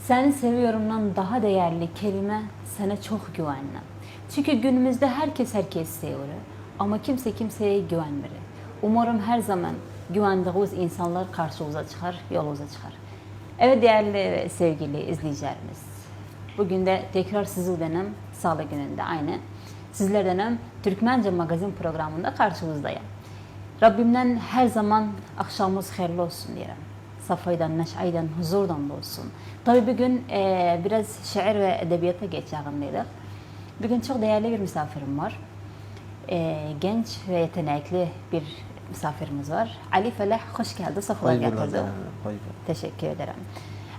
Seni seviyorumdan daha değerli kelime sana çok güvenli. Çünkü günümüzde herkes seviyor ama kimse kimseye güvenmiyor. Umarım her zaman güvendiğiniz insanlar karşınıza çıkar, yolunuza çıkar. Evet değerli ve sevgili izleyicilerimiz. Bugün de tekrar sizlerden Salı gününde aynı sizlerden Türkmence Magazin programında karşınızdayım. Rabbimden her zaman akşamımız hayırlı olsun diyelim. Safaydan, neşaydan, huzurdan da olsun. Tabii bugün biraz şiir ve edebiyata geçeceğimdeydik. Bugün çok değerli bir misafirim var. Genç ve yetenekli bir misafirimiz var. Ali Feleh, hoş geldin, safalar getirdin. Teşekkür ederim.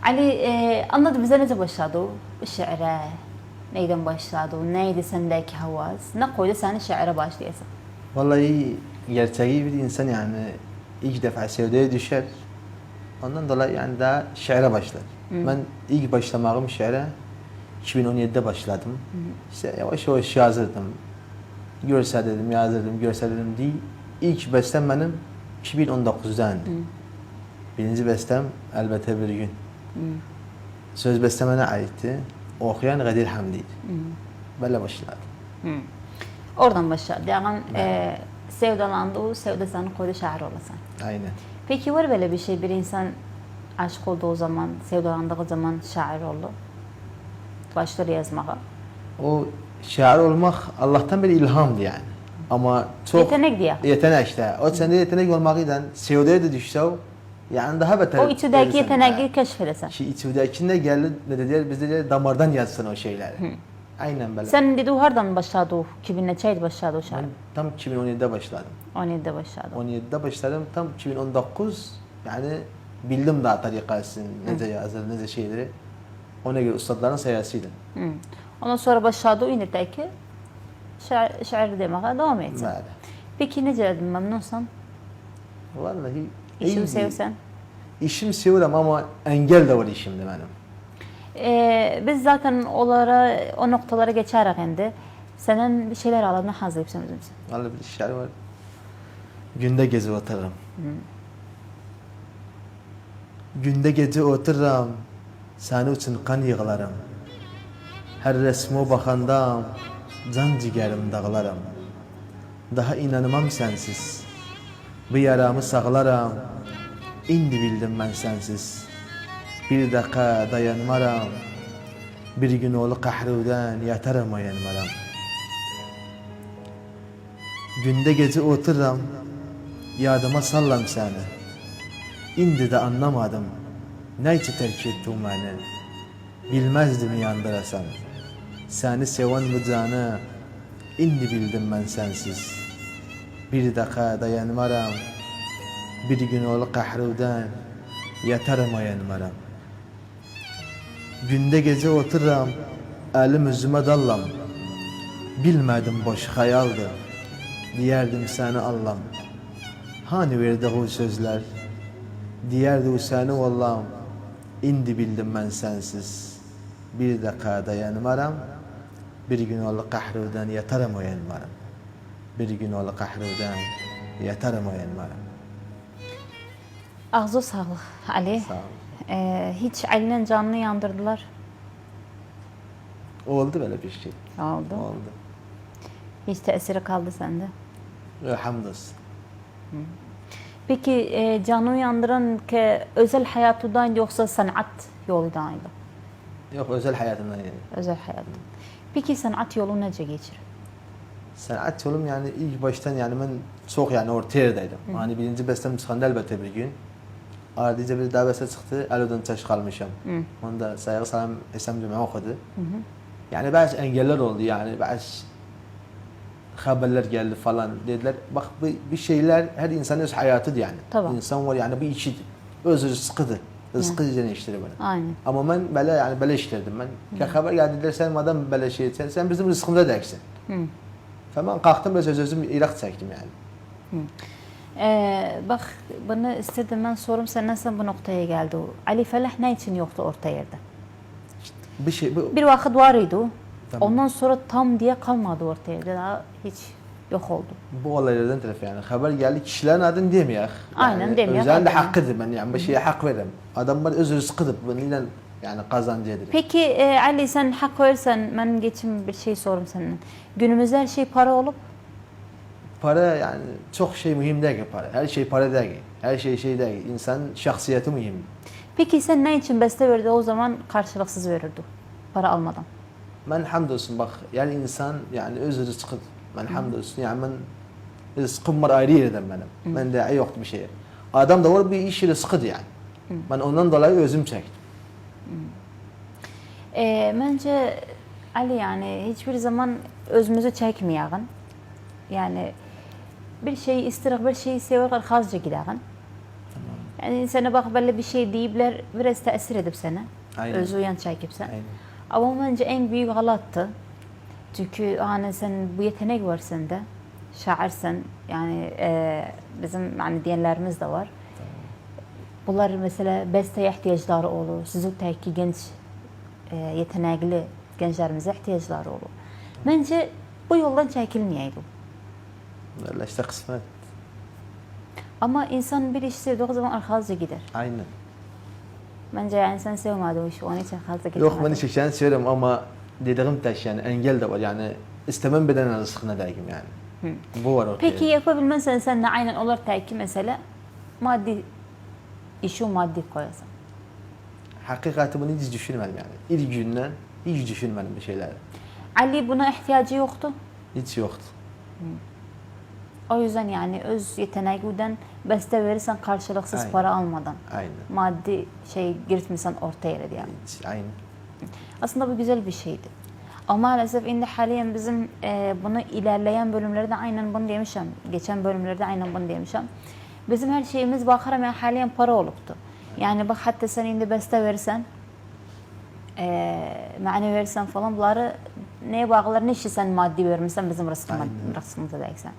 Ali, anladı bize nece başladı bu şiire? Neyden başladı? Neydi sendeki havas? Ne koydu seni şiire başlayasın? Vallahi gerçeği bir insan yani ilk defa sevdiğe düşer. Ondan dolayı yani daha şiire başlar. Ben ilk başlamağım şiire 2017'de başladım. İşte yavaş yavaş yazırdım. Görselledim, yazırdım, görselledim değil. İlk bestem benim 2019'dan. Birinci bestem elbette bir gün. Söz bestemene aitti. Okuyan Kadir Hamdi. Böyle başladım. Oradan başladı. Yani sevdalandı, o sevda seni koydu şair olasın. Aynen. Peki var böyle bir şey, bir insan aşık olduğu zaman, sevdalandığı zaman şair oldu. Başları yazmaya. O şair olmak Allah'tan bir ilhamdı yani. Ama çok Yetenek diye. Yetenek işte. O sende yetenek olmakıyla sevdaya da düşse yani daha beter. O içindeki yeteneği keşfedersen. Şey içindekinde geldi ne dediler biz de damardan yazsın o şeyleri. Aynen böyle. Sen dedi hardan başladı o? 2000 neçeydi başladı o şair? Ben tam 2017'de başladım. 17'de başladı. 17'de başladım tam 2019 yani bildim daha tarikasını, nece yazır, nece şeyleri. Ona göre ustadların sayesiydim. Ondan sonra başladı o üniteki şair demeye devam etsin. Böyle. Peki nece edin, memnunsan? Vallahi İşimi iyiydi. sevsen? İşimi seviyorum ama engel de var işimde benim. Biz zaten o noktalara geçerek şimdi senin bir şeyler alalım, hazırlayıp bizim. Vallahi bir işler var. Günde gece otururum. Günde gece otururum. Senin için kan yığılarım. Her resme bakanda can ciğerim dağlarım. Daha inanmam sensiz. Bu yaramı sağlarım. İndi bildim ben sensiz. Bir dakika dayanmaram. Bir gün oğlu kahruden yatarım o yanmaram. Günde gece otururum. Yadıma sallam seni. İndi de anlamadım. Ne için terk ettin beni? Bilmezdim yandırasan. Seni seven bu canı. İndi bildim ben sensiz. Bir dakika dayanmaram. Bir gün oğlu kahruden yatarım o yanmaram. Günde gece otururum, elim yüzüme dallam. Bilmedim boş hayaldı, diyerdim seni Allah'ım. Hani verdi o sözler, diyerdi o seni Allah'ım. İndi bildim ben sensiz, bir dakika dayanmaram. Bir gün oğlu kahruden yatarım o yanmaram. Bir gün oğlu kahruden yatarım o yanmaram. Ağzı sağlık Ali. Sağ ol. Hiç Ali'nin canını yandırdılar. Oldu böyle bir şey. Oldu. Oldu. Hiç tesiri kaldı sende. Hamdolsun. Peki canını yandıran ki özel hayatından yoksa sanat yolundaydı? Yok özel hayatımdan yani. Özel hayat. Peki sanat yolu nece geçir? Sanat yolum yani ilk baştan yani ben çok yani orta yerdeydim. Hani birinci bestem çıkandı elbette bir gün. Ardıca bir daha beste çıktı, Elo'dan taş kalmışım. Onu da saygı salam Esem Cuma okudu. Yani bazı engeller oldu yani bazı haberler geldi falan dediler. Bak bir şeyler her insanın öz hayatıdır yani. Tamam. İnsan var yani bir içidir. Öz rızkıdır. Rızkı üzerine işleri bana. Aynen. Ama ben böyle yani böyle işlerdim ben. Haber geldi dediler sen madem böyle şey etsen sen bizim rızkımıza deksin. Ben kalktım ve sözüm Irak çektim yani. Bak bunu istedim ben sorum sen nasıl bu noktaya geldi? Ali Feleh ne için yoktu orta yerde? Bir şey bu Bir vakit var idi. Tamam. Ondan sonra tam diye kalmadı orta yerde. Daha hiç yok oldu. bu olaylardan taraf yani haber geldi kişilerin adını demeyek. Aynen, demeyek. Özel de hakkıdır ben yani bir şeye hak veririm. Adamlar öz rızkıdır. Bununla Yani kazancıdır. Peki Ali, sen hak verirsen ben geçim bir şey sorum senden. Günümüzde her şey para olup Para yani çok şey mühim değil ki para. Her şey para değil. Her şey değil. İnsan şahsiyeti mühim. peki sen ne için beste verdi o zaman karşılıksız verirdi para almadan? Ben hamdolsun bak yani insan yani öz rızkı. Ben hamdolsun yani ben rızkım var ayrı yerden benim. Ben de yoktu bir şey. Adam da var bir iş rızkıdır yani. Ben ondan dolayı özüm çektim. Bence Ali yani hiçbir zaman özümüzü çekmeyelim. Yani bir şeyi istirik, bir şeyi severken hazca gidelim. Yani sana bak böyle bir şey deyipler biraz tesir edip sana. Aynen. Özü uyan çekip sen. Aynen. Ama bence en büyük galattı. Çünkü hani sen bu yetenek var sende. Şairsen yani bizim yani diyenlerimiz de var. Bunlar mesela besteye ihtiyaçları olur. Sizin teki genç yetenekli gençlerimize ihtiyaçları olur. Bence bu yoldan çekilmeyeydi. Valla işte kısmet. Ama insan bir iş sevdiği zaman arkadaşça gider. Aynen. Bence yani sen sevmedin o işi, onun için fazla gitmedin. Yok ben hiç şey söylüyorum ama dediğim taş yani engel de var yani istemem bedenen rızkına değilim yani. Bu var ortaya. Peki yapabilmezsen sen de aynen olur ki mesela maddi işi maddi koyasın. Hakikati bunu hiç düşünmedim yani. İlk günden hiç düşünmedim bir şeyler. Ali buna ihtiyacı yoktu. Hiç yoktu. O yüzden yani öz yeteneğinden beste verirsen karşılıksız Aynen. para almadan. Aynen. Maddi şey girtmişsen ortaya yani. Hiç, aynen. Aslında bu güzel bir şeydi. Ama maalesef indi haliyen bizim bunu ilerleyen bölümlerde aynen bunu demişim. Geçen bölümlerde aynen bunu demişim. Bizim her şeyimiz bakaram yani haliyen para oluptu. Yani bak hatta sen indi beste verirsen mani verirsen falan bunları neye bağlar ne işi sen maddi vermişsen bizim rızkımıza değilsen.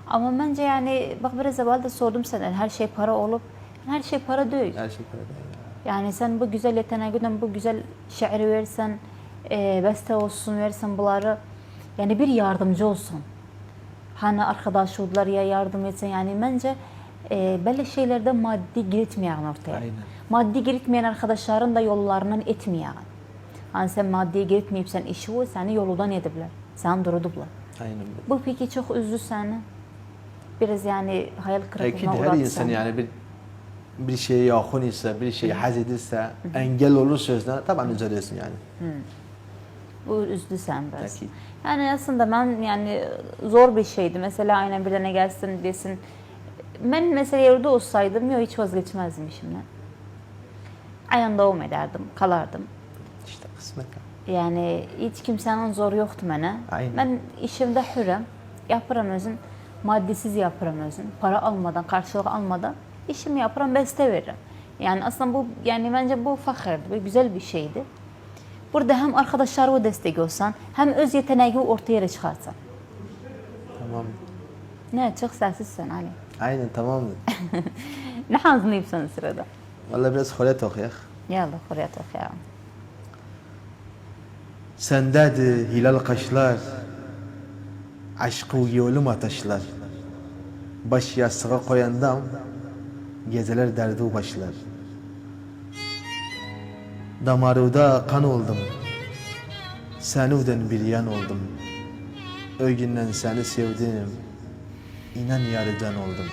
Ama bence yani bak biraz evvel de sordum senden her şey para olup her şey para değil. Her şey para değil. Yani sen bu güzel yeteneğinden bu güzel şiiri versen, beste olsun versen bunları yani bir yardımcı olsun. Hani arkadaş oldular ya yardım etsen yani bence böyle şeylerde maddi giritmeyen ortaya. Aynen. Maddi giritmeyen arkadaşların da yollarından etmeyen. Hani sen maddi giritmeyip sen işi o seni yolundan edebilir. Sen durdular. Aynen. Bu peki çok üzdü seni. Biraz yani hayal Peki kırıklığına her uğrattı insan seni. yani bir şeye yakın ise, bir şeye haz edilse, engel olur sözüne tabii üzülüyorsun yani. Bu üzdü sen biraz. Peki. Yani aslında ben yani zor bir şeydi. Mesela aynen birine gelsin desin. Ben mesela yerde olsaydım yok hiç vazgeçmezdim işimden. Aynen devam ederdim, kalardım. İşte kısmet. Yani hiç kimsenin zoru yoktu bana. Aynen. Ben işimde hürüm. Yaparım özüm. Maddisiz yaparım özüm. Para almadan, karşılık almadan işimi yaparım, beste veririm. Yani aslında bu yani bence bu fakirdi, bu güzel bir şeydi. Burada hem arkadaşlarına destek olsan, hem öz yeteneğini ortaya çıkarsan. Tamam. Ne çok sessizsin Ali. Aynen tamamdır. Ne hazırlayıp sen sırada? Vallahi biraz holet okuyak. Yallah kurya tokayalım. Sendedir hilal kaşlar, aşkı yolum ateşler. Baş yastığa koyandam, geceler derdi başlar. Damarıda kan oldum, senuden bir yan oldum. O günden seni sevdim, inan yarıdan oldum.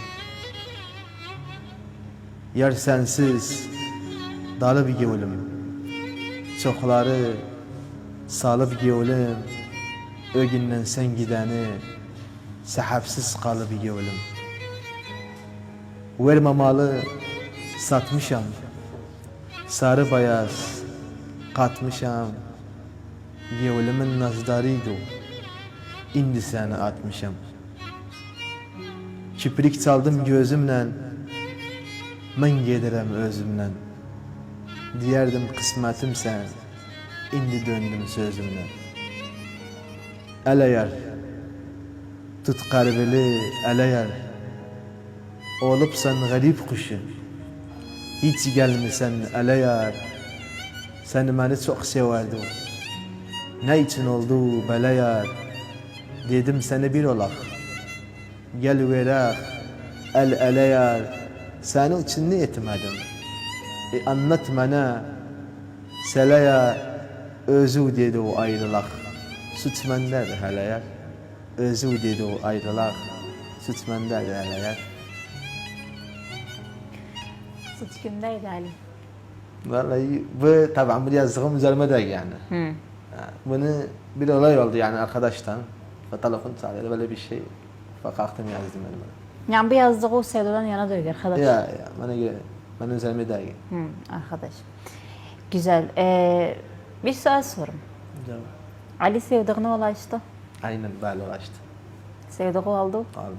Yar sensiz, dalıp gevlim, çokları salıp gevlim. O günden sen gideni, sahapsız kalıp gevlim. Vermemalı satmışam, sarı bayaz katmışam. Gevlimin nazdarıydı, indi seni atmışam. Kiprik çaldım gözümle, ben giderim özümle. Diyerdim kısmetim sen, indi döndüm sözümle. Ele yar, tut kalbili ele yar. Olupsan garip kuşu, hiç gelmesen ele yar. Sen beni çok severdin, ne için oldu bele yar. Dedim seni bir olak, gel verek el ele yar. Senin için ne etmedim, anlat bana. Selaya özü dedi o ayrılaq. Süt məndədir hələ yar. Özü dedi o ayrılaq. Süt məndədir hələ yar. Süt kimdeydi Ali? Vallahi bu tabii bu yazdığım üzerime de yani. Bunu bir olay oldu yani arkadaştan. Telefon çaldı böyle bir şey. Kalktım yazdım benim. Yani bu yazdığı o sevdadan yana dönüyor arkadaş. Ya bana göre benim üzerime de. Arkadaş. Güzel. Bir soru sorum. Ali sevdiğine ulaştı. Aynen böyle ulaştı. Sevdiği oldu. Aldım.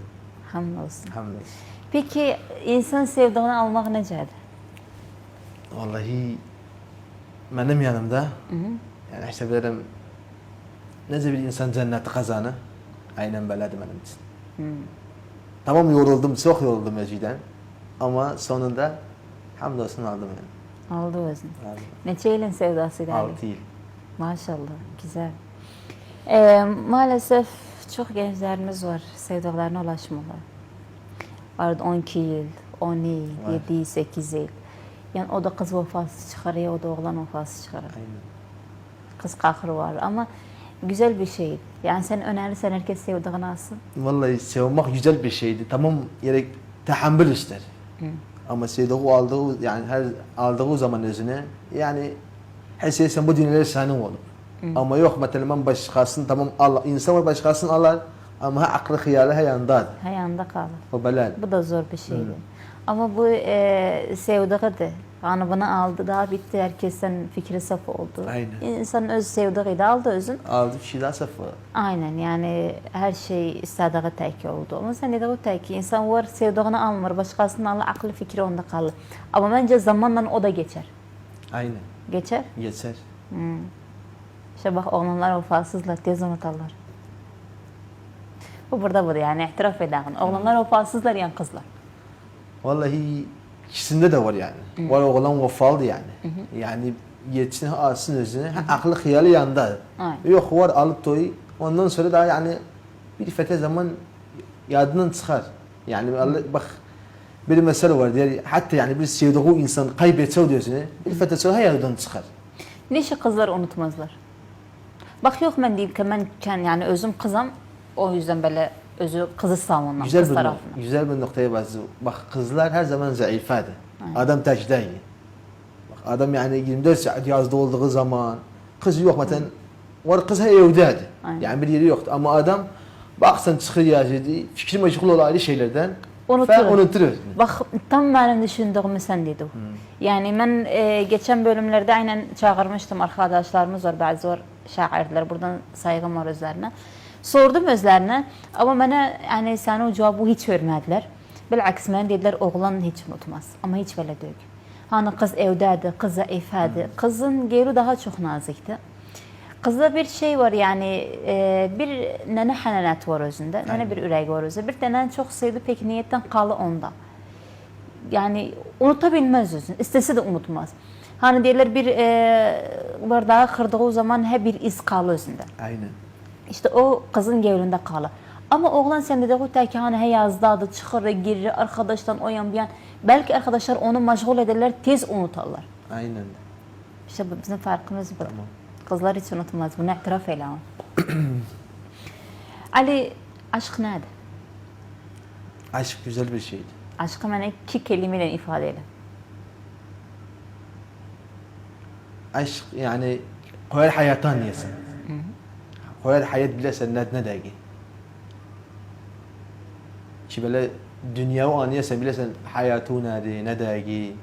Hamdolsun. Hamdolsun. Peki insan sevdiğini almak necedir? Vallahi benim yanımda yani işte derim nece bir insan cenneti kazanı aynen böyledir benim için. Tamam yoruldum, çok yoruldum eciden ama sonunda hamdolsun aldım yani. Aldı özün. Aldım. Neçe yılın sevdasıydı Ali? 6 yıl. Maşallah, güzel. Maalesef çok gençlerimiz var, sevdiklerine ulaşmıyorlar. Arada 12 yıl, 10 yıl, 7 yıl, 8 yıl. Yani o da kız vefası çıkarıyor, o da oğlan vefası çıkarıyor. Aynen. Kız kahrı var ama güzel bir şey. Yani sen önerirsen herkes sevdiğini alsın. Vallahi sevmek güzel bir şeydi. Tamam gerek tahammül ister. Ama sevdiği aldığı yani her aldığı zaman özüne yani hissedersen bu dünyada senin olur. Ama yok mesela ben başkasını tamam Allah insan var başkasını alır ama aklı hayali yandadır. Hayanda kalır. O belal. Bu da zor bir şeydi. Ama bu sevdiğiydi. Yani bunu aldı daha bitti. Herkesten fikri saf oldu. Aynen. İnsan öz sevdiğiydi aldı özün. Aldı kişi daha safı. Aynen yani her şey istediği tek oldu. Ama sen dediği tek insan var sevdiğini almır. Başkasının alır aklı fikri onda kalır. Ama bence zamanla o da geçer. Aynen. Geçer. Geçer. İşte bak oğlanlar vefasızlar tez unutarlar. Bu burada yani itiraf edelim. Oğlanlar vefasızlar yani kızlar. Vallahi ikisinde de var yani. Var oğlan vefalı yani. Yani yetişini alsın özüne. Aklı hayali yanında. Aynen. Yok var alıp toyu. Ondan sonra da yani bir fete zaman yadından çıkar. Yani bak bir mesele var diyor. Hatta yani bir sevdiği insan kaybetse diyorsun. Bir fete sonra hayalden çıkar. Neşe kızlar unutmazlar. Bak yok ben diyeyim ki ben yani özüm kızım. O yüzden böyle özü kızı savunmam. Güzel kız bir, tarafına. güzel bir noktaya bastı. Bak kızlar her zaman zayıfadı. Adam taş değil. Bak adam yani 24 saat yazda olduğu zaman kız yok zaten var kız evdeydi. Yani bir yeri yoktu ama adam baksan çıkır yazdı fikri meşgul olaylı şeylerden unutur. Bak tam benim düşündüğümü sen dedin. Yani ben geçen bölümlerde aynen çağırmıştım arkadaşlarımız var bazı var şairler buradan saygım var özlerine. Sordum özlerine ama bana yani sana o cevabı hiç vermediler. Bilaks ben dediler oğlan hiç unutmaz ama hiç böyle değil. Hani kız evdeydi, kız zayıfaydı. Kızın geri daha çok nazikti. Kızda bir şey var yani bir nene hanenet var özünde, nene bir ürək var özünde. Bir tane çok sevdi peki niyetten kalı onda. Yani unutabilmez özünü, istese de unutmaz. Hani derler bir bardağı kırdığı zaman hep bir iz kalı özünde. Aynen. İşte o kızın gevlinde kalı. Ama oğlan sen de o tek hani he yazdadı, çıkır, girir, arkadaştan o yan bir yan. Belki arkadaşlar onu meşgul ederler, tez unutarlar. Aynen. İşte bu bizim farkımız bu. Tamam. Kızlar hiç unutmaz, bunu itiraf eyle ama. Ali, aşk nedir? Aşk güzel bir şeydi. Aşkı bana 2 kelimeyle ifade eyle. Aşk yani koyar hayattan yesin. Koyar hayat bilesen ne degi. Ki böyle dünya o anıyasa bilesen hayatı ne degi.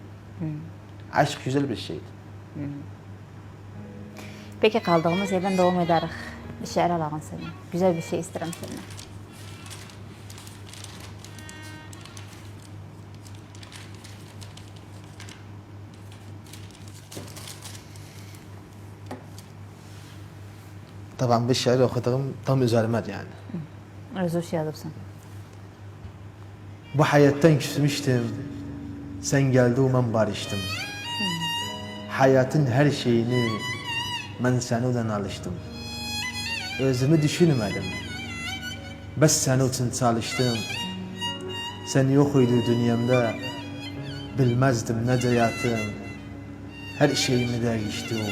Aşk güzel bir şeydi. Peki kaldığımız yerden devam ederiz. Bir şiir alalım seni. Güzel bir şey isterim senden. Tabii bir şiir okuduğum tam üzerimedir yani. Özür şey yazıpsın. Bu hayattan küsmüştüm. Sen geldi ben barıştım. Hayatın her şeyini ben senden alıştım. Özümü düşünmedim. Bes senin için çalıştım. Sen yok idi dünyamda. Bilmezdim nece yatım. Her şeyimi değişti o.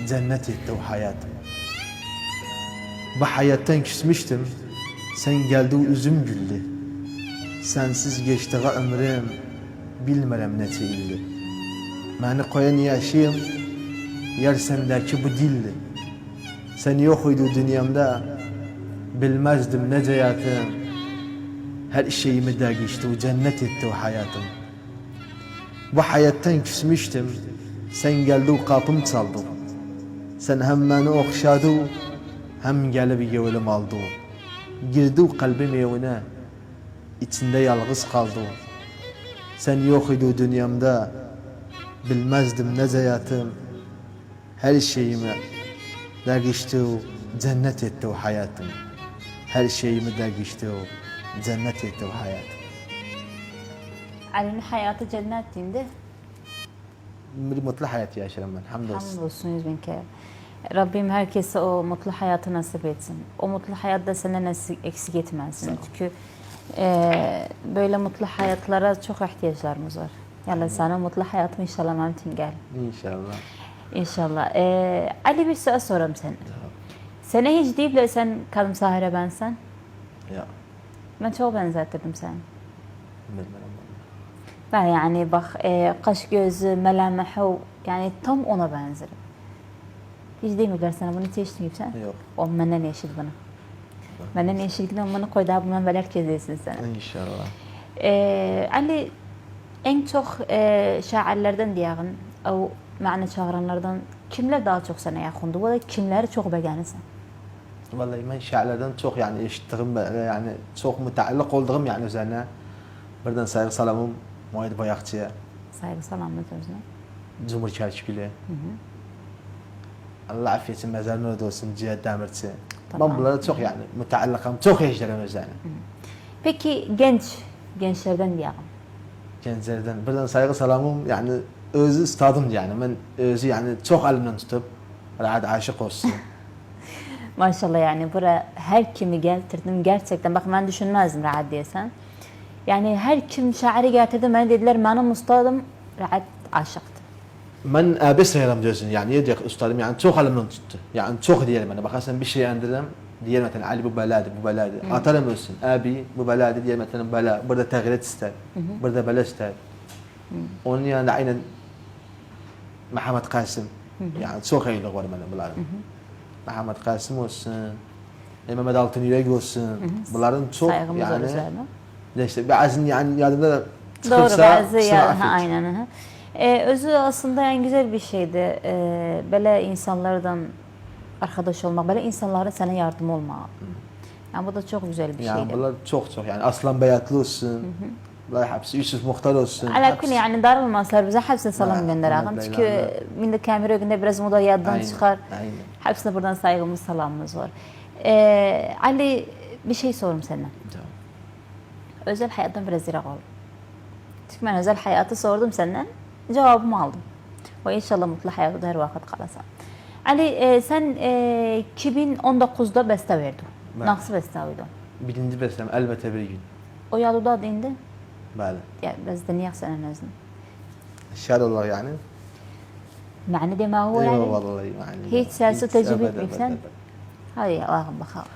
Cennet etti o hayatım. Bu hayattan küsmüştüm. Sen geldi o üzüm güldü. Sensiz geçti ömrüm. Bilmirəm neçə ildir. Məni qoyan yaşayım, yer sendeki bu dildi. Sen yok uydu dünyamda, bilmezdim nece yatım. Her şeyimi değişti, o cennet etti o hayatım. Bu hayattan küsmüştüm, sen geldi o kapım çaldı. Sen hem beni okşadı, hem gelip yevlim aldı. Girdi o kalbim evine, içinde yalnız kaldı. Sen yok idi dünyamda, bilmezdim nece yatım. Her şeyimi değişti o, cennet etti o hayatım. Her şeyimi değişti o, cennet etti o hayatım. Ali'nin hayatı cennetinde. Bir mutlu hayat yaşarım ben, hamdolsun. Hamdolsun 100.000 kere. Rabbim herkese o mutlu hayatı nasip etsin. O mutlu hayat da senden eksik etmesin. Çünkü böyle mutlu hayatlara çok ihtiyaçlarımız var. Yani sana mutlu hayatım inşallah mümkün gel. İnşallah. İnşallah. Ali bir soru sorayım sana. Sana hiç deyip de sen Kadın Sahire bensen? Ya, Ben çok benzettirdim seni. bilmem. Ben yani bak kaş gözü, melamehi yani tam ona benzerim. Hiç demeyirler sana bunu seçtin gibi sen? Yok. O benden yeşil bana. Benden yeşillikten bana koydu abi bundan belki kezeysin sen. İnşallah. Ali en çok şairlerden diyelim, o ma'na çağıranlardan kimler daha çok sana yakındı? Bu da kimleri çok beğenirsin? Vallahi ben şairlerden çok yani eşittiğim yani çok müteallik olduğum yani üzerine birden saygı salamım Muayit Bayakçı'ya, Saygı selamet özüne. Cumhur Çerçükülü. Allah affetsin mezarını orada olsun Cihat Demirci. Tamam. Ben bunlara çok yani müteallikam, çok eşlerim üzerine. Peki gençlerden diyelim. Gençlerden birden saygı salamım yani özü üstadım yani ben özü yani çok elimden tutup rahat aşık olsun. Maşallah yani buraya her kimi getirdim gerçekten. Bak ben düşünmezdim rahat diyesen. Yani her kim şairi getirdim bana dediler benim ustadım rahat aşıktı. Ben abi sayarım diyorsun yani yedek ustadım yani çok elimden tuttu. Yani çok diyelim bana bakarsan bir şey andirem diyelim mesela Ali bu beladı bu beladı. Atarım olsun abi bu beladı diyelim mesela bela burada tağiret ister. Burada bela ister. Onun yani aynen Muhammed Kasım yani çok iyilik var bana bunların. Muhammed Kasım olsun. Mehmet Altın Yürek olsun. Bunların çok Saygımız var yani üzerine. işte bazı yani yadımda da Doğru çıkırsa bazı ya affet. aynen. Ha. Özü aslında en güzel bir şeydi. Böyle insanlardan arkadaş olmak, böyle insanlara sana yardım olmak. Yani bu da çok güzel bir Yani şeydi. bunlar çok yani Aslan Bayatlı olsun. Bunlar hepsi Yusuf Muhtar olsun. Ala kulli yani darılmaslar bize hepsine selam gönderelim. Ahmet Çünkü Leyla. min de kamera günde biraz moda yaddan Aynen, çıkar. aynen. Hepsine buradan saygımız, selamımız var. Ali bir şey sorum senden. Tamam. Özel hayattan biraz zira oldum. Çünkü ben özel hayatı sordum senden. Cevabımı aldım. Ve inşallah mutlu hayatta her vakit kalasın. Ali sen 2019'da beste verdin. Ben. Nasıl beste verdin? Birinci beslem elbette bir gün. O yalıda indi. Bəli. Yani biraz dinleyek sen en azından. Şer olur yani. Mani deme هو Yok yani. vallahi yani. Hiç siyasi tecrübe Ebed, etmeyip sen. ebed. Hadi Allah'ım bakalım.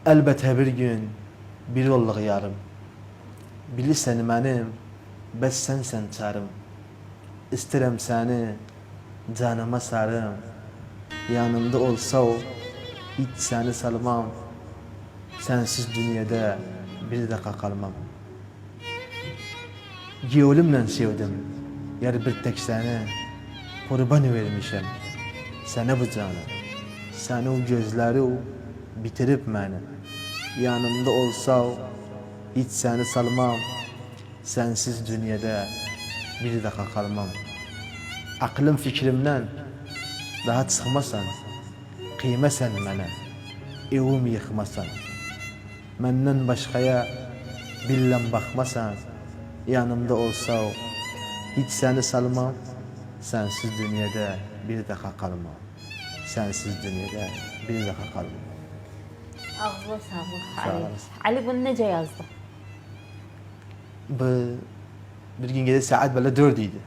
Elbette bir gün bir olluq yarım. Bilirsən mənim, bəs sənsən çarım. İstərəm səni canıma sarım. Yanımda olsa o, hiç səni salmam. Sənsiz dünyada bir dəqiqə qalmam. Gönlümlə sevdim, yer bir tək səni. Qurban vermişəm sənə bu canı. Səni o gözləri o bitirib məni. Yanımda olsa o, hiç səni salmam. Sənsiz dünyada bir dəqiqə qalmam. Aklım fikrimdən daha çıxmasan, qiyməsən mənə, evim yıxmasan. Məndən başqaya billəm baxmasan, yanımda olsa o, hiç səni salmam. Sənsiz dünyada bir dəqiqə qalmam. Sənsiz dünyada bir dəqiqə qalmam. Ağzına sağlık Sağ Ali. olasın. Ali bunu nece yazdı? Bir gün gece saat böyle 4 idi.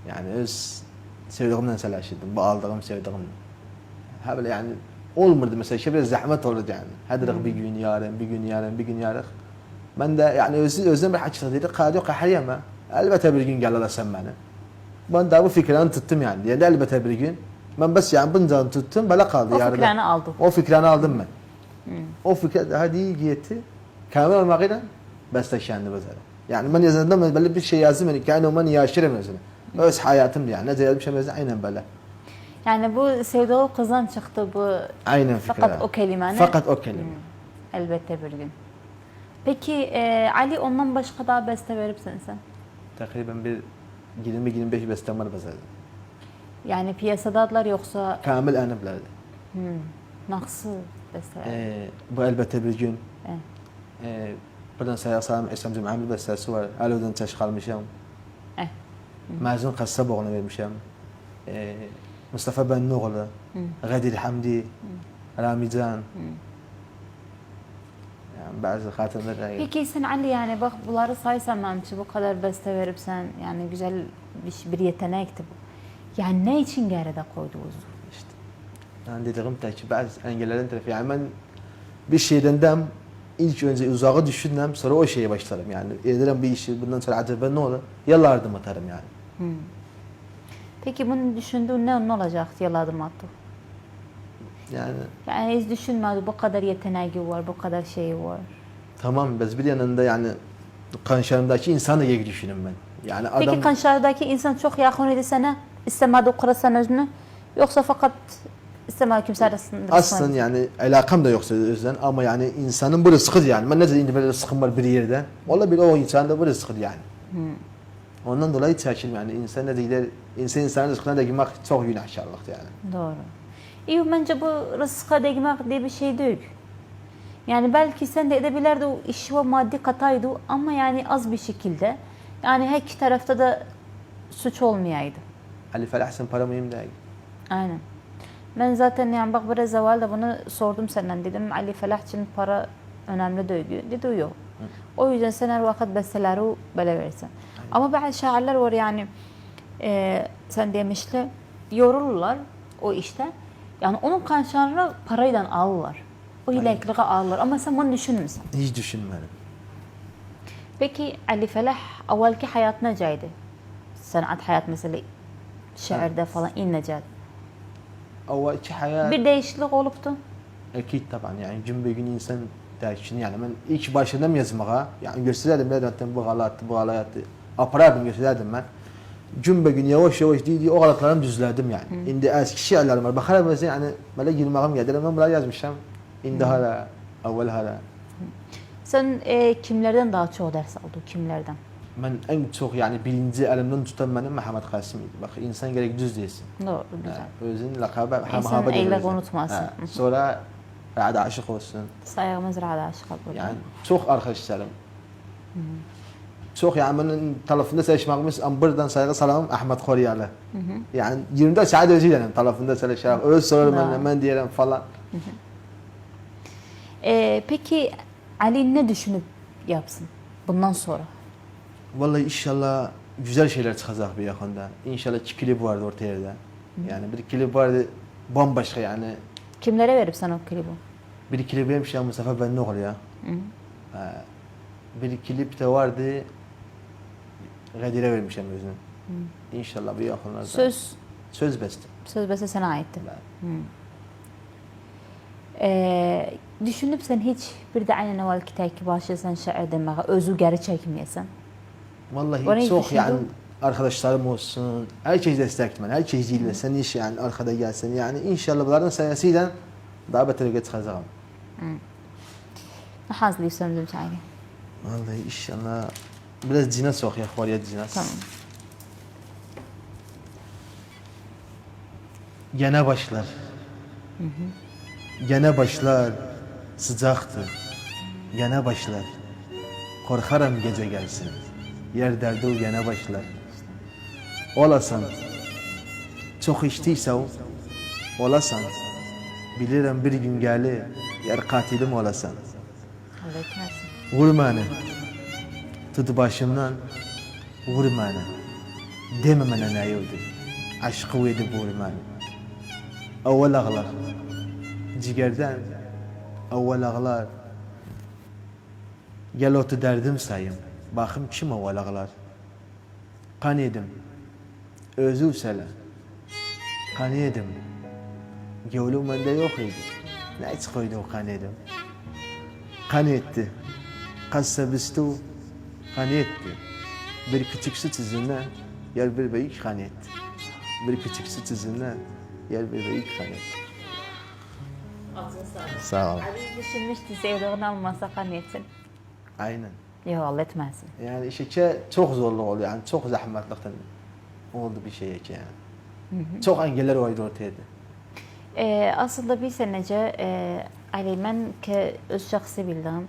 Yani öz sevdiğimden selaşırdım. Bu aldığım sevdiğim. Ha böyle yani olmurdu mesela şey biraz zahmet olurdu yani. Hadi bir gün yarın, bir gün yarın, bir gün yarın. Ben de yani özden bir açıkçası dedi. Kadı kahriyeme. Elbette bir gün gelir sen beni. Ben de bu fikrini tuttum yani. Yani elbette bir gün. Ben bas yani bundan tuttum. Böyle kaldı O yarın. fikrini aldın. O fikrini aldım ben. O fikir daha iyi giyetti. Kamil olmakıyla besleşendi mesela. Yani ben yazardım böyle bir şey yazdım yani kendi ben yaşarım mesela. Öz hayatım yani. Ne bir şey mesela aynen böyle. Yani bu sevdiği kızdan çıktı bu. Aynen Fakat fikir. o kelime. Fakat o kelime. Elbette bir gün. Peki Ali ondan başka daha beste veripsin sen? Takriben bir 20-25 bestem var mesela. Yani piyasadadılar yoksa Kamil anı bilerdi. nasıl beste verip? Bu elbette bir gün. Evet. Buradan sayarsan İslam Cumhuriyeti bestesi var. Alevden taş kalmışım. Mazlum Kassaboğlu'na vermişim. Mustafa Ben Nuğlu, Gadir Hamdi, Ramizan. Yani bazı hatunlar. Peki sen Ali yani bak bunları saysam memçi bu kadar beste verip sen yani güzel bir yetenekti bu. Yani ne için geride koydu o zaman? İşte. Yani dediğim ki bazı engellerden tarafı. Yani ben bir şeyden dem ilk önce uzağa düşündüm sonra o şeye başlarım yani. Ederim bir işi bundan sonra acaba ne olur? Yallah adım atarım yani. Peki bunu düşündüğün ne olacak diye adım attı? Yani hiç düşünmedi bu kadar yeteneği var, bu kadar şeyi var. Tamam biz bir yanında yani kanşarımdaki insanı gibi düşünün ben. Yani adam... Peki kanşardaki insan çok yakın idi sana, istemedi okurasan özünü yoksa fakat istemedi kimse arasında? Aslında yani alakam da yoksa özden ama yani insanın bu rızkı yani. Ben ne zaman böyle rızkım var bir yerden. Olabilir o insanda bu rızkı yani. Ondan dolayı çeşitli yani insan ne değil insanın rızkına da girmek çok günahkarlık yani. Doğru. İyi bence bu rızka değmek diye bir şey değil. Yani belki sen de edebilirdi o işi ve maddi kataydı ama yani az bir şekilde. Yani her iki tarafta da suç olmayaydı. Ali Felahsın para mühim değil. Aynen. Ben zaten yani bak biraz evvel de bunu sordum senden dedim Ali Felah için para önemli değil. Dedi yok. O yüzden sen her vakit besteleri böyle verirsen. Ama bazı şairler var yani sen demişti yorulurlar o işte. Yani onun kanşarını parayla alırlar. O hilekliğe alırlar ama sen bunu düşünmüyorsun. Hiç düşünmedim. Peki Ali Felah evvelki hayat necaydı? Sanat hayat mesela şiirde falan necaydı? Evvelki hayat... Bir değişiklik oluptu. Akit taban yani cümle gün insan değişini yani ben ilk başladım yazmaya yani gösterdim zaten bu galatı aparardım gösterdim ben. Cümle gün yavaş yavaş değil o galatlarımı düzledim yani. Şimdi eski şiirlerim var. Bakarım mesela yani böyle girmem geldi. Ben buraya yazmışım. Şimdi hala evvel hala. Sen kimlerden daha çok ders aldın? Kimlerden? Ben en çok yani birinci elimden tutan benim Mehmet Kasım'ydı. Bak insan gerek düz değilsin. Doğru, güzel. Özün lakabı İnsan eylek unutmasın. Sonra Ra'da aşık olsun. Sayığımız Ra'da aşık oldu. Yani çok arkadaşlarım. Çok yani benim tarafında seçmemiz buradan saygı salamım Ahmet Koryalı. Yani 24 saat özüyle tarafında seçerim. Öz sorarım ben diyelim falan. Peki Ali ne düşünüp yapsın bundan sonra? Vallahi inşallah güzel şeyler çıkacak bir yakında. İnşallah iki klip vardı ortaya da. Yani bir klip vardı bambaşka yani. Kimlere verip sen o klibi? Bir klip vermiş ya Mustafa Ben Nuğlu ya. Bir klip de vardı Gadir'e vermişim özünü. İnşallah bir yakınlarda. Söz beste. Söz beste sana aitti. Düşünüp sen hiç bir de aynen evvel kitayki başlasan şair demeye özü geri çekmeyesen. Vallahi çok yani arkadaşlarım olsun. Herkes desteklemen, herkes değil sen iş yani arkada gelsin. Yani inşallah bunların sayesinde daha beter çıkacağım. Hazırlayı söndüm çayını. Vallahi inşallah biraz cina sok ya Korya cinas. Tamam. Gene başlar. Gene başlar. Sıcaktır. Gene başlar. Korkarım gece gelsin. Yer derdi gene başlar. Olasan. Çok içtiyse olasan. Bilirim bir gün gelir. Yer katilim olasan. Allah Vurma beni. Tut başımdan. Vurma beni. deme bana ne yoldu. Aşkı verdi boğulman. Evvel ağlar. Cigerden evvel ağlar. Gel otu derdim sayım. Bakım kim evvel ağlar. Kan yedim. Özü sele. Kan yedim. Gevlum bende yok idi. Ne hiç koydu o kan yedim. Kan etti. Kassabistu kan etti. Bir küçük süt yüzünden yer bir büyük kan etti. Bir küçük süt yüzünden yer bir büyük kan etti. Sağ ol. Ali düşünmüştü sevdiğini almasa kaniyetsin. Aynen. Yok Allah etmezsin. Yani işe çok zorlu oluyor. Yani çok zahmetlikten oldu bir şey ki yani. Çok engeller oydu ortaya. Aslında bir senece Ali ben ki öz şahsi bildiğim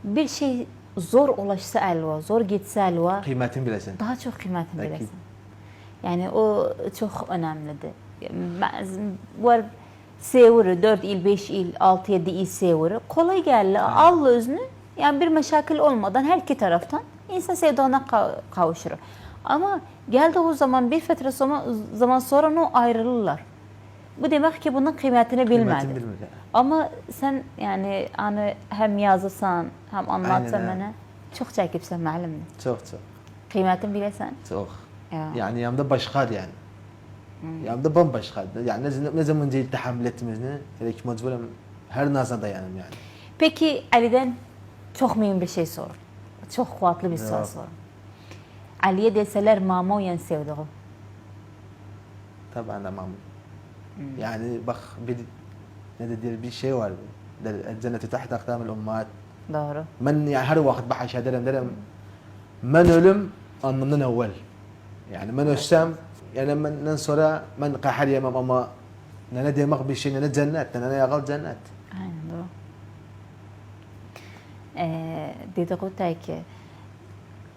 bir şey zor ulaşsa elva, zor gitse elva Kıymetini bilesin. daha çok kıymetini Akid. bilesin. Yani o çok önemlidir. Var sevuru 4 il, 5 il, 6, 7 il sevuru. Kolay geldi. Al özünü. Yani bir meşakil olmadan her iki taraftan insan sevdana kavuşur. Ama geldi o zaman bir fetre zaman sonra o ayrılırlar. Bu demek ki bunun kıymetini bilmedi. Kıymetini bilmedi. Ama sen yani hani hem yazırsan hem anlatsan Aynen, bana çok çekipsen müəllimdir. Çok. Kıymetini bilesen. Çok. Ya. Yani yanımda başkaydı yani. Yanımda bambaşkaydı. Yani ne zaman değil tahammül ettiğimizni gerek mecburen her naza dayanım yani. Peki Ali'den çok mühim bir şey sor. Çok kuvvetli bir soru Evet. sor. Ali'ye deseler mama uyan sevdiği. Tabii anlamam. Yani bak bir ne dediği bir şey var. Cenneti taht akdamil ummat. Doğru. Ben yani her vakit bahşa derim. Ben ölüm anlamdan evvel. Yani ben ölsem yani benden sonra ben kahir yemem ama ne demek bir şey ne cennet ne yakal cennet. Aynen doğru. Dediği ki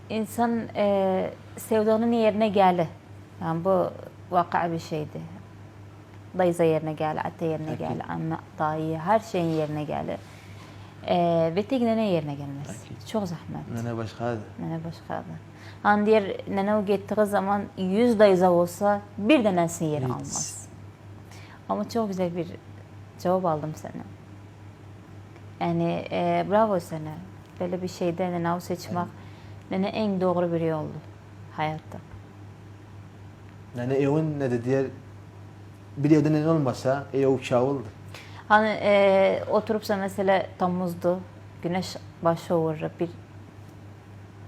insan sevdiğinin yerine geldi. Yani bu vaka bir şeydi. Dayıza yerine geldi, atta yerine geldi, anne, dayı, her şeyin yerine geldi. Ve tek nene yerine gelmez. Akid. Çok zahmet. Ne başkaydı. Nene başkadır. Hani diğer nene o gittiği zaman 100 dayıza olsa bir denesi yer Hiç. almaz. Ama çok güzel bir cevap aldım sana. Yani bravo sana. Böyle bir şeyde nene seçmek nene en doğru bir yoldu hayatta. Yani evin ne de diğer bir evde ne olmasa ev uşağı oldu. Hani oturupsa mesela Temmuz'du, güneş başı vurur, bir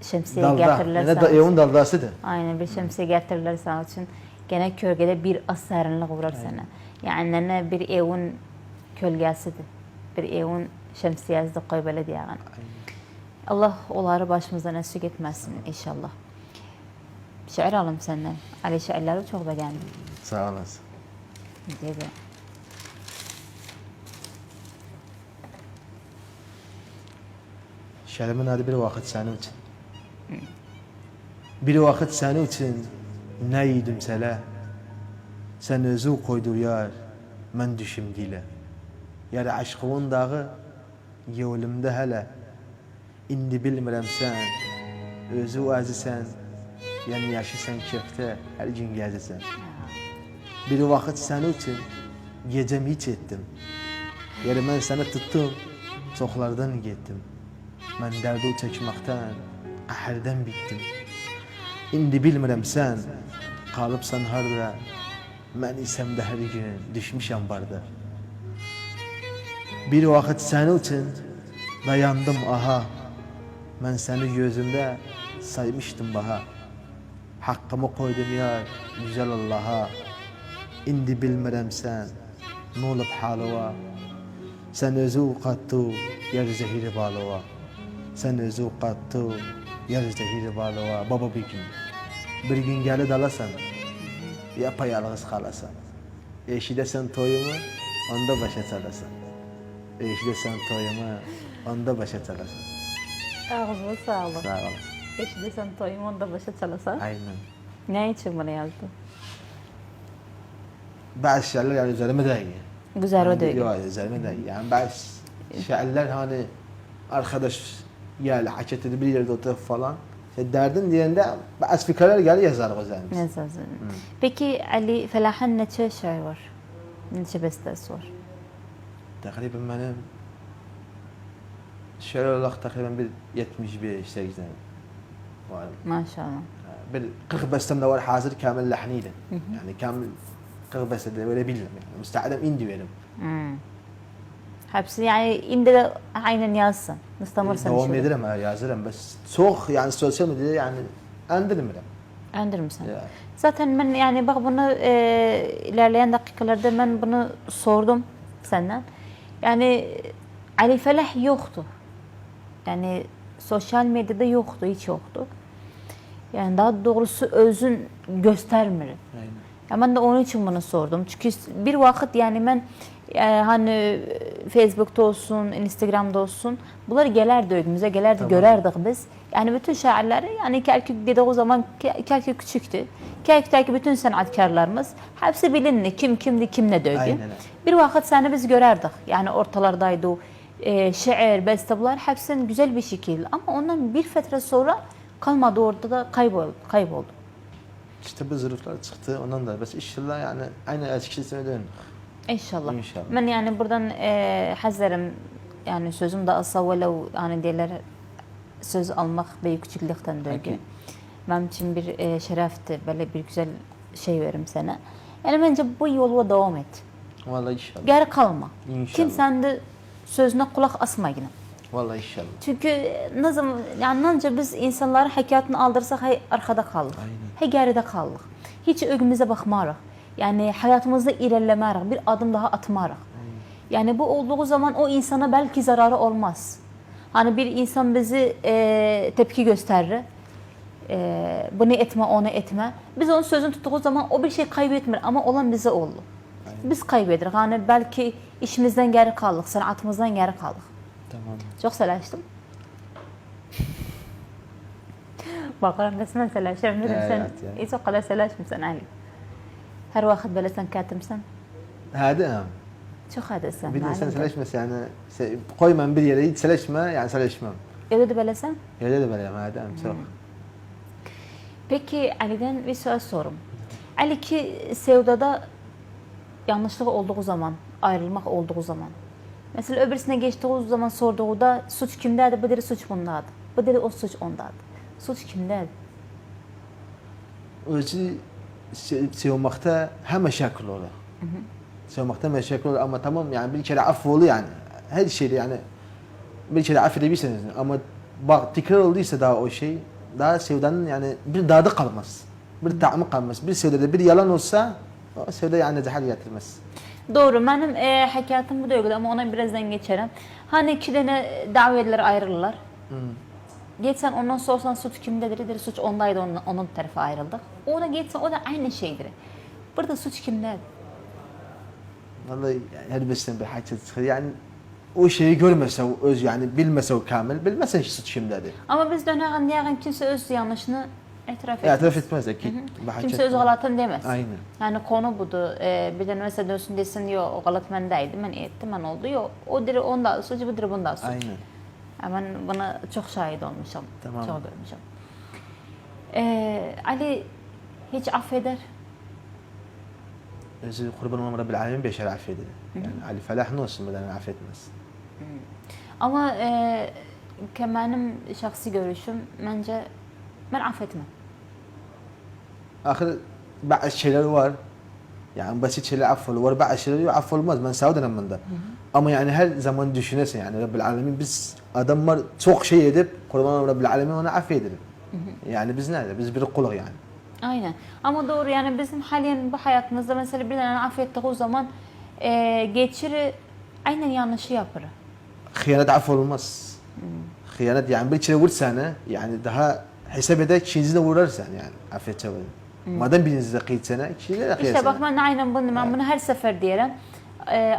şemsiye Dalda. getirirler Ne sana da için. evin daldasıdır. Aynen bir şemsiye getirirler sana için. Gene kölgede bir serinlik vurur sana. Yani nene bir evin kölgesidir. Bir evin şemsiyesidir koy böyle diye. Yani. Allah onları başımızdan eksik etmesin inşallah. Şiir alalım senden. Ali şiirleri çok beğendim. Sağ olasın. Dedi. Şerimin adı bir vakit senin için. Bir vakit senin için neydim sele. Sen özü koydu yar, ben düşüm dile. Yar aşkımın dağı, yolumda hele. İndi bilmirem sen, özü azisen, yani yaşı sen kökte, her gün gezisen. Bir vakit senin için gecemi hiç ettim. Yani ben sana tuttum, çoklardan gittim. Ben derdi çekmekten, kahırdan bittim. İndi bilmirem sen, kalıpsan harda. Ben isem de her gün düşmüşem barda. Bir vakit senin için dayandım aha. Ben seni gözümde saymıştım baha. Hakkımı koydum ya güzel Allah'a. İndi bilmirem sen, ne olup halıva. Sen özü kattı, yer zehiri balıva. Sen özü kattı, yer zehiri balıva. Baba bir gün gelip dalasan, yapayalnız kalasan. Eşide sen toyumu, onda başa çalasan. Eşide sen toyumu, onda başa çalasan. Ağzına sağlık. Sağ olasın. Eşi sen toyum onda başa çalışan. Aynen. Ne için bunu yazdın? Bazı şeyler yani üzerime değiyor. Güzel o değil. Yok üzerime değiyor. Yani bazı şeyler hani arkadaş gel haçet edip bir yerde oturup falan. Derdin diyende bazı fikirler geldi yazar o zaman. Ne sözün? Peki Ali Felah'ın neçe şair var? Neçe bestesi var? Takriben benim şöyle olarak takriben bir 75-80 var. Maşallah. Bir 40 bestem de var hazır kamil lahniydi. Yani kamil 40 beste de böyle bilmem yani. Müsteadem indi verim. Hepsi yani indi de aynen yazsın. Müstamırsan Devam ederim ha yazarım. Bes çok yani sosyal medyada yani andirmirim. Öndürmüşsün. Ya. Zaten ben yani bak bunu ilerleyen dakikalarda ben bunu sordum senden. Yani Ali Felah yoktu. Yani sosyal medyada yoktu, hiç yoktu. Yani daha doğrusu özün göstermiyor. Aynen. Ya ben de onun için bunu sordum. Çünkü bir vakit yani ben hani Facebook'ta olsun, Instagram'da olsun bunlar gelerdi önümüze, gelerdi Tamam. görerdik biz. Yani bütün şairleri yani Kerkük dedi o zaman Kerkük küçüktü. Kerkük'teki bütün sanatkarlarımız hepsi bilinli. Kim kimdi, kim ne dövdü. Aynen öyle. Bir vakit seni biz görerdik. Yani ortalardaydı o şiir, beste bunlar hepsinin güzel bir şekilde. Ama ondan bir fetre sonra kalmadı orada da kayboldu. İşte bu zırhlar çıktı ondan da bes inşallah yani aynı eskisine dönük. İnşallah. İnşallah. Ben yani buradan hazırım yani sözüm de asa velev yani diyorlar söz almak büyük küçüklükten döndü. Peki. Benim için bir şerefti böyle bir güzel şey veririm sana. Yani bence bu yola devam et. Vallahi inşallah. Geri kalma. İnşallah. Kimsenin de sözüne kulak asma yine. Vallahi inşallah. Çünkü ne zaman yani anca biz insanları hakikatini aldırsak hay arkada kaldık. Aynen. Hay geride kaldık. Hiç önümüze bakmarıq. Yani hayatımızda ilerlemerik, bir adım daha atmarıq. Yani bu olduğu zaman o insana belki zararı olmaz. Hani bir insan bizi tepki gösterir. Bunu etme, onu etme. Biz onun sözünü tuttuğu zaman o bir şey kaybetmir ama olan bize oldu. Aynen. Biz kaybedirik. Hani belki işimizden geri kaldık, sanatımızdan geri kaldık. Tamam. Çok selaştım. Bakalım resmen selaşırım. Evet, Sen yani. hiç o kadar selaşmışsın Ali. Her vakit böyle sen katımsın. Hadi Çok hadisen. bir de sen seleşmesi yani koyman bir yere hiç seleşme yani seleşmem. Öyle de böyle sen. Öyle de böyle hadi çok. Peki Ali'den bir söz sorum. Ali ki sevdada yanlışlık olduğu zaman, ayrılmak olduğu zaman. Mesela öbürsüne geçtiği zaman sorduğunda suç kimdeydi? Bu dedi suç bundadı. Bu dedi o suç ondadı. Suç kimdeydi? Özü sevmekte hem meşakkül olur. Sevmekte meşakkül olur ama tamam yani bir kere affolu yani. Her şeyde yani bir kere affedebilirsiniz ama bak tekrar olduysa daha o şey daha sevdanın yani bir dadı kalmaz. Bir taamı kalmaz. Bir sevdada bir yalan olsa o sevda yani zehal getirmez. Doğru, benim hikayem bu da öyle ama ona birazdan geçerim. Hani iki tane davetler ayrılırlar. Geçsen ondan sorsan suç kimdedir? Der suç ondaydı, onun tarafa ayrıldık. O da geçsen o da aynı şeydir. Burada suç kimde? Vallahi her birisinin bir hacet çıkıyor. Yani o şeyi görmese o öz yani bilmese o kamil bilmese hiç suç kimdedir. Ama biz döner anlayan kimse öz yanlışını itiraf etmez. İtiraf etmez ki. Kimse öz galatın demez. Aynen. Yani konu budur. Bir de mesela dönsün desin yok o galat mendeydi, ben ettim, ben oldu. Yok o diri onda suç, bu diri bunda suç. Aynen. Ben buna çok şahit olmuşum. Tamam. Çok görmüşüm. Ali hiç affeder. Özü kurban olan Rabbil Alemin beşer affedir. Yani Ali Felah ne olsun beden affetmez. Ama benim şahsi görüşüm bence ben affetmem. Ahir bazı şeyler var. Yani basit şeyler affolur. Var bazı şeyler yok affolmaz. Ben savunum bunda. Ama yani her zaman düşünesin yani Rabbil Alemin biz adamlar çok şey edip kurban olan Rabbil Alemin onu affedir. Yani biz nerede? Biz bir kulak yani. Aynen. Ama doğru yani bizim halen bu hayatımızda mesela bir tane affettik o zaman geçiri aynen yanlışı yapır. Hıyanet affolmaz. Hıyanet yani bir kere vursanı yani daha hesap eder kişinizi de vurarsan yani affedeceğim. Madem birinizi de kıyıtsana kişinizi de kıyıtsana. İşte bak ben aynen bunu, ben bunu her sefer diyelim.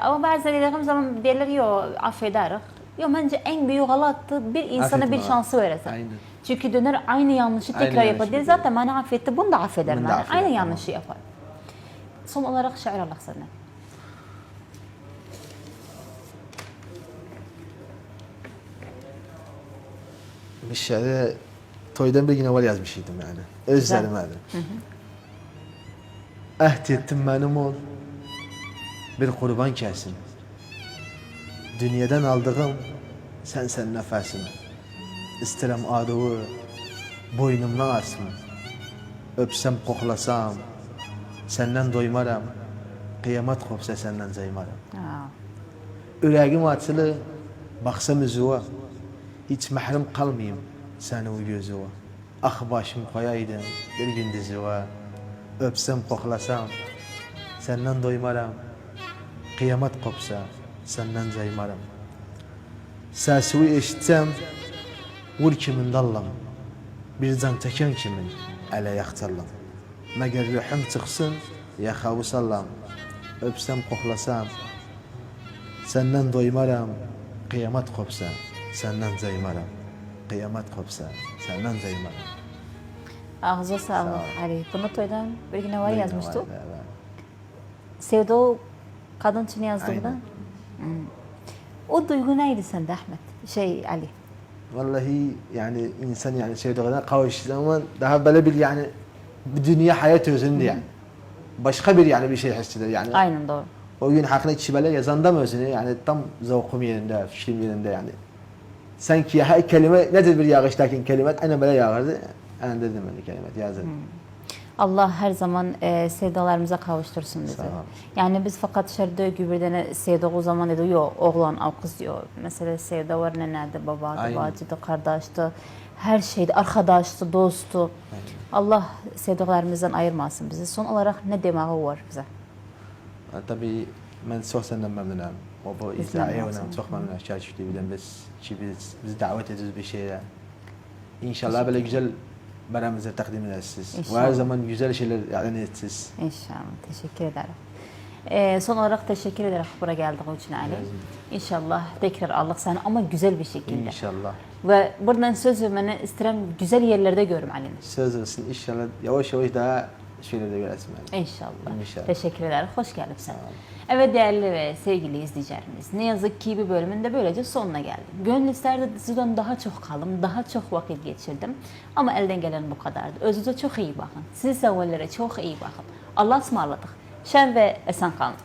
Ama bazen dediğim zaman diyorlar yok affederik. Yok bence en büyük galattı bir insana Affetme bir şansı verirsin. Aynen. Çünkü döner aynı yanlışı Aynı tekrar yanlışı yapar. yapar. Zaten bana affetti, bunu da affeder. Bunu da Yani. affeder, Aynı tamam. yanlışı yapar. Son olarak şair Allah sana. بالشعر toydan bir yine var yazmışıydım yani. Özlerim hadi. Ahd ettim benim ol, bir kurban kesin. Dünyadan aldığım sen nefesim. İsterim adığı boynumdan arsın. Öpsem koklasam, senden doymaram. Kıyamet kopsa senden zaymaram. Yüreğim açılı, baksam üzüve. Hiç mahrum kalmayayım seni o gözüve. Ah başım koyaydım bir gün dizüve. Öpsem koklasam, senden doymaram. Kıyamet kopsa senden zaymaram. Sesini eşitsem, vur kimin dallam. Bir can teken kimin ele yaktallam. Meğer ruhum çıksın ya kavusallam. Öpsem koklasam, senden doymaram. Kıyamet kopsa senden zaymaram. Kıyamet kopsa senden zaymaram. Ağzına sağlık Ali. Bunu toydan bir gün var yazmıştı. Evet. Sevdi o kadın için yazdı bu da. Aynen. O duygu neydi sende Ahmet? Ali. Vallahi yani insan yani sevdiğine kavuştuğu zaman daha böyle bir yani bir dünya hayat özünde yani. Başka bir yani bir şey hisseder yani. Aynen doğru. O gün hakkında kişi böyle yazanda mı özünü yani tam zavkum yerinde, fikrim yerinde yani. Sanki her kelime nedir bir yağıştaki kelime aynen böyle yağardı. Aynen dedim ben kelime yazdım. Allah her zaman sevdalarımıza kavuştursun bizi. Sağ ol. Yani biz fakat şerde gübirden sevdiği zaman dedi yok oğlan al kız diyor. Mesela sevda var nenədir, babadır, Aynen. bacıdır, kardeştir. Her şeydi, arkadaştı, dosttu. Allah sevdiklerimizden ayırmasın bizi. Son olarak ne demeği var bize? Tabii ben çok senden memnunum. O bu Biz izlaya memnunuz. ve çok memnunum. Çalıştığı birden biz davet ediyoruz bir şeye. İnşallah böyle güzel beramızı takdim edersiniz. Ve İnşallah. her zaman güzel şeyler yani etsiniz. İnşallah. Teşekkür ederim. Son olarak teşekkür ederim buraya geldiğin için Ali. İnşallah tekrar Allah seni ama güzel bir şekilde. İnşallah. Ve buradan söz vermeni isterim güzel yerlerde görürüm Ali'ni. Söz olsun inşallah yavaş yavaş daha şeylerde göresim yani. İnşallah. İnşallah. Teşekkür ederim. Hoş geldin sen. Evet değerli ve sevgili izleyicilerimiz. Ne yazık ki bir bölümün de böylece sonuna geldim. Gönül isterdi diziden daha çok kalım, daha çok vakit geçirdim. Ama elden gelen bu kadardı. Özünüze çok iyi bakın. Siz sevgililere çok iyi bakın. Allah'a ısmarladık. Şen ve esen kalın.